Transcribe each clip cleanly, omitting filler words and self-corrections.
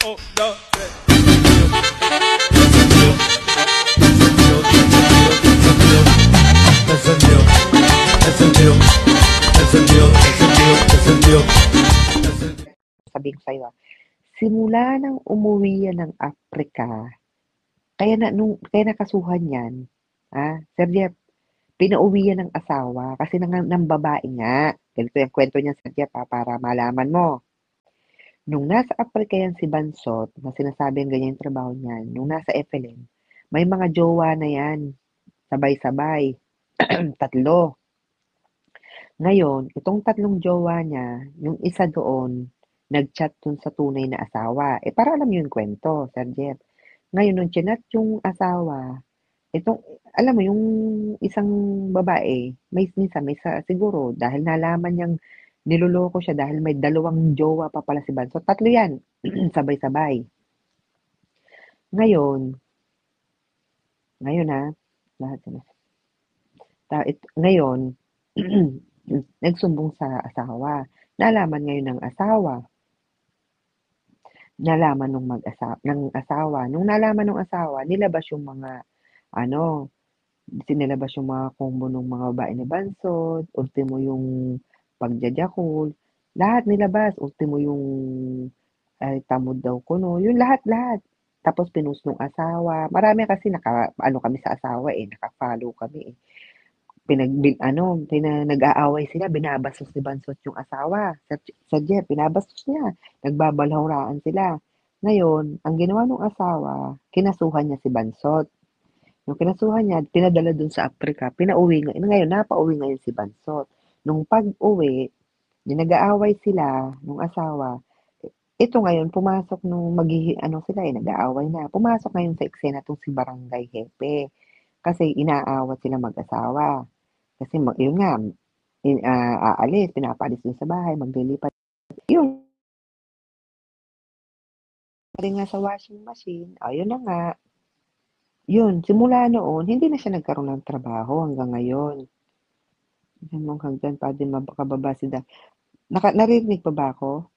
Oh, no, Sabihin ko sa'yo, simula nang umuwi yan ng Africa, kaya nakasuhan yan, Sir Jeff, pinauwi yan ng asawa kasi ng babae nga. Ganito yung kwento niya, Sir Jeff, para malaman mo. Nung nasa Africa yan si Bansot, na sinasabing ganyan yung trabaho niyan, nung nasa FLM, may mga jowa na yan, sabay-sabay, tatlo. Ngayon, itong tatlong jowa niya, yung isa doon, nag-chat dun sa tunay na asawa. Para alam niyo yung kwento, Sir Jeff. Ngayon, nung chinat yung asawa, alam mo, yung isang babae, minsan, siguro, dahil nalaman niyang niloloko siya dahil may dalawang jowa pa pala si Banso. Tatlo yan, sabay-sabay. Ngayon lahat sila. Ngayon, nagsumbong sa asawa. Nalaman ngayon ng asawa. Ng asawa. Nung nalaman ng asawa, nilabas yung mga, sinilabas yung mga combo ng mga babae ni Bansod, ultimo yung pagjajakol, lahat nilabas, ultimo yung tamod daw kuno, yung lahat-lahat. Tapos pinus nung asawa. Marami kasi kami sa asawa naka-follow kami nag-aaway sila, binabastos ni Bansot yung asawa. Sa Jeff, binabastos niya. Nagbabalhoraan sila. Ngayon, ang ginawa ng asawa, kinasuhan niya si Bansot. Yung kinasuhan niya, pinadala dun sa Africa, pinauwi ngayon, napauwi ngayon si Bansot. Nung pag-uwi, nag-aaway sila nung asawa. Ito ngayon, pumasok nung sila nag-aaway na. Pumasok ngayon sa eksena tong si Barangay Hepe. Kasi inaawat sila mag-asawa. Kasi yun nga, pinapalis dun sa bahay, maglilipat. Yun, rin nga sa washing machine, ayun na nga. Yun, simula noon, hindi na siya nagkaroon ng trabaho hanggang ngayon. Hanggang pa din makababa sila. Narinig pa ba ako?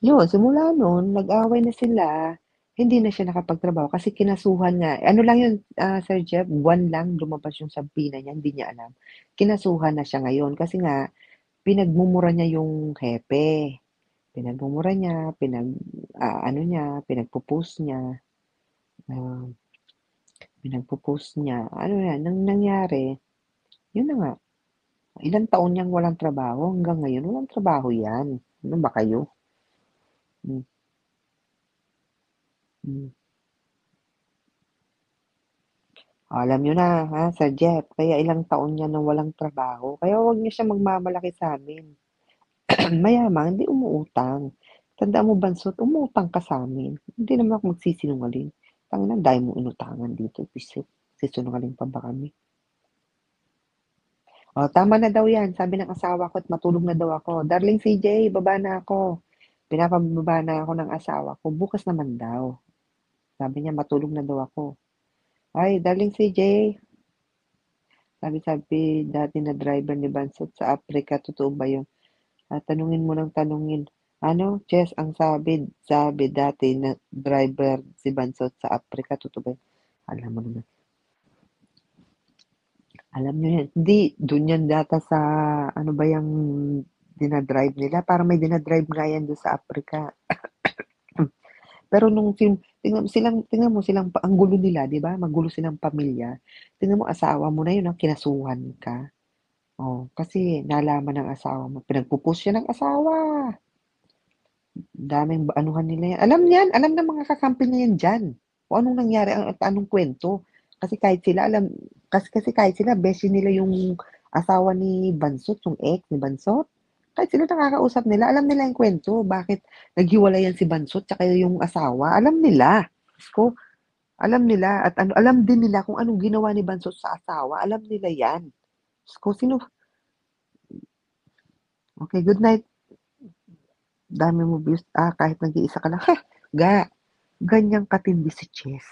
Yun, simula noon, nag-away na sila. Hindi na siya nakapagtrabaho kasi kinasuhan nga. Ano lang yun, Sir Jeff, buwan lang lumabas yung sampina niya, hindi niya alam. Kinasuhan na siya ngayon kasi nga, pinagmumura niya yung hepe. Pinagmumura niya, pinagpo-post niya. Pinagpo-post niya. Ano yan, nang nangyari, yun na nga. Ilang taon niyang walang trabaho, hanggang ngayon walang trabaho yan. Ano ba kayo? Hmm. Alam niyo na, Sir Jeff, kaya ilang taon niya nang walang trabaho. Kaya huwag niyo siya magmamalaki sa amin. Mayaman, hindi umuutang. Tandaan mo, Bansot, umutang ka sa amin. Hindi naman ako magsisinungaling. Tangina, dahil mo inutangan dito. Sisinungaling pa ba kami? Tama na daw yan. Sabi ng asawa ko at matulog na daw ako. Darling CJ, baba na ako. Pinapababa na ako ng asawa ko. Bukas naman daw. Sabi niya, matulog na daw ako. Ay, darling CJ, sabi dati na driver ni Bansot sa Africa, totoo ba yun? Tanungin mo ng tanungin. Chess, ang sabi dati na driver si Bansot sa Africa, totoo ba yun? Alam mo naman. Alam nyo yan. Hindi, dun yan data sa, ano ba yung dinadrive nila? Para may dinadrive nga yan doon sa Africa. Pero nung tingnan mo silang, ang gulo nila, di ba? Magulo silang pamilya. Tingnan mo, asawa mo na yun, ang kinasuhan ka. Kasi nalaman ng asawa mo, pinagpupush siya ng asawa. Daming anuhan nila yan. Alam ng mga kakampi niya yan dyan. Kung anong nangyari, anong kwento. Kasi kahit sila, beshi nila yung asawa ni Bansot, yung ex ni Bansot. Kahit sila nakakausap nila, alam nila yung kwento. Bakit naghiwalayan si Bansot tsaka yung asawa. Alam nila. Ko, alam nila. At alam din nila kung anong ginawa ni Bansot sa asawa. Alam nila yan. Okay, good night. Dami mo views. Kahit nag-iisa ka lang. Ganyang katindi si Chess.